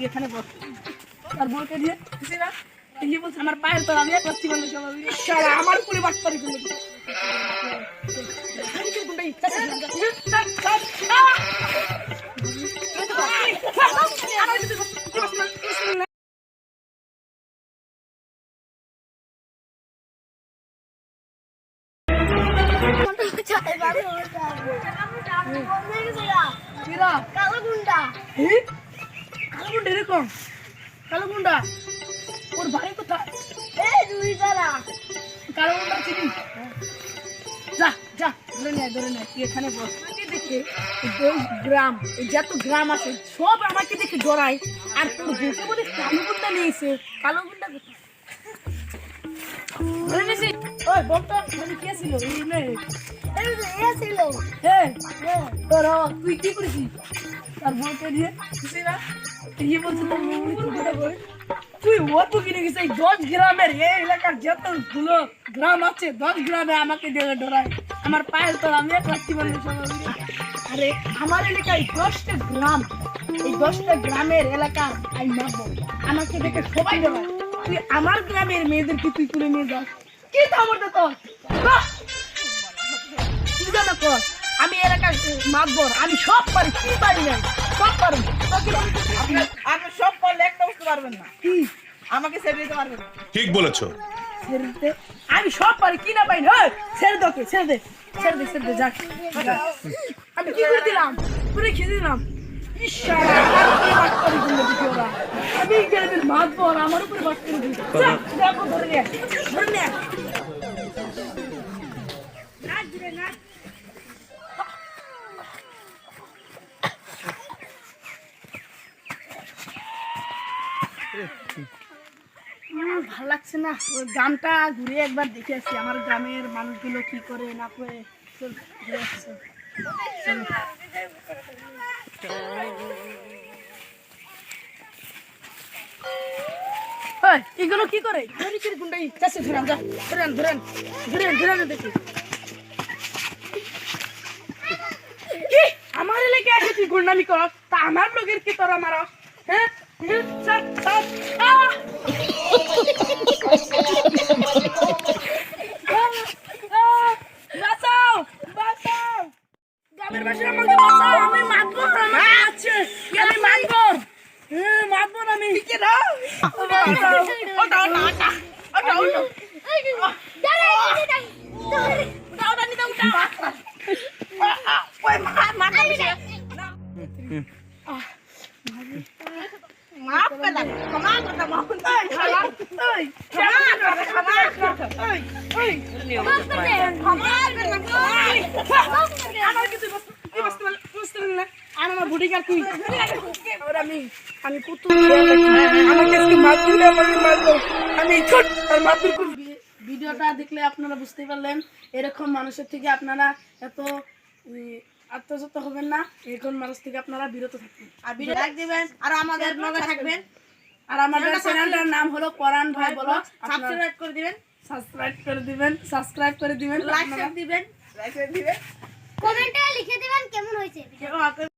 এখানে বল আর বলকে দিয়ে না কি বলছে আমার পায়ের তোর আমি করছি বলে আমার উপরে বাস করি কালো গুন্ডা এরকম কালো গুন্ডা ওর বাড়ি কোথায় কালো গুন্ডা চিনি যা যা ধরে নে তুই এখানে বস দেখে গ্রাম যত গ্রাম আছে সব আমাকে দেখে ডরায় আর তোর বসে বলে কালো গুন্ডা নিয়েছে কালো গুন্ডা কোথায় ধরে নিয়েছি ওই বলতো মানে কে ছিল তুই কি করেছিস তার বউকে দিয়ে না বলছে তোর তুই অত কিনে গেছিস 10 গ্রামের এই এলাকার যতগুলো গ্রাম আছে 10 গ্রামে আমাকে দিয়ে ডরায় আমার পায়ের তো আমি রাখতে পারবো আরে আমার এলাকায় 10টা গ্রাম এই 10টা গ্রামের এলাকা আমি মারবো আমাকে দেখে সবাই ডরায় তুই আমার গ্রামের মেয়েদেরকে তুই তুলে নিয়ে যাস কি থামতে তোর আমি এলাকার মাতবর আমি সব পারি কি পারি না সব পারি আপনি সব করলে একটা বুঝতে পারবেন না কি আমাকে ছেড়ে দিতে পারবেন না ঠিক বলেছো আমি সব পারি কি না পাই না ছেড়ে দে যাক আমি কি করে দিলাম পুরো খেয়ে দিলাম আমি গ্রামের মাতবর আমার উপরে বাস করে দিই ধরে নে ভাল লাগছে না ওই গ্রামটা ঘুরে একবার দেখে আসি আমার গ্রামের মানুষগুলো কি করে না করে চল ঘুরে আসছি এগুলো কি করে গুন্ডাই চাষে ধরেন দেখি আমার এলাকায় আসে তুই গুন্ডামি কর তা আমার লোকের কি তোরা মারা হ্যাঁ গ্রামের বাসী আমাকে বাঁচাও আমি মাতবর আমি ভিডিওটা দেখলে আপনারা বুঝতে পারলেন এরকম মানুষের থেকে আপনারা এত আত্মযত হবেন না এরকম মানুষ থেকে আপনারা বিরত থাকবেন আর ভিডিও লাইক দিবেন আর আমাদের ব্লগে থাকবেন আর আমাদের চ্যানেলটার নাম হলো পরাণ ভাই ব্লগ সাবস্ক্রাইব করে দিবেন লাইক দিবেন কমেন্টে লিখে দিবেন কেমন হয়েছে ভিডিও।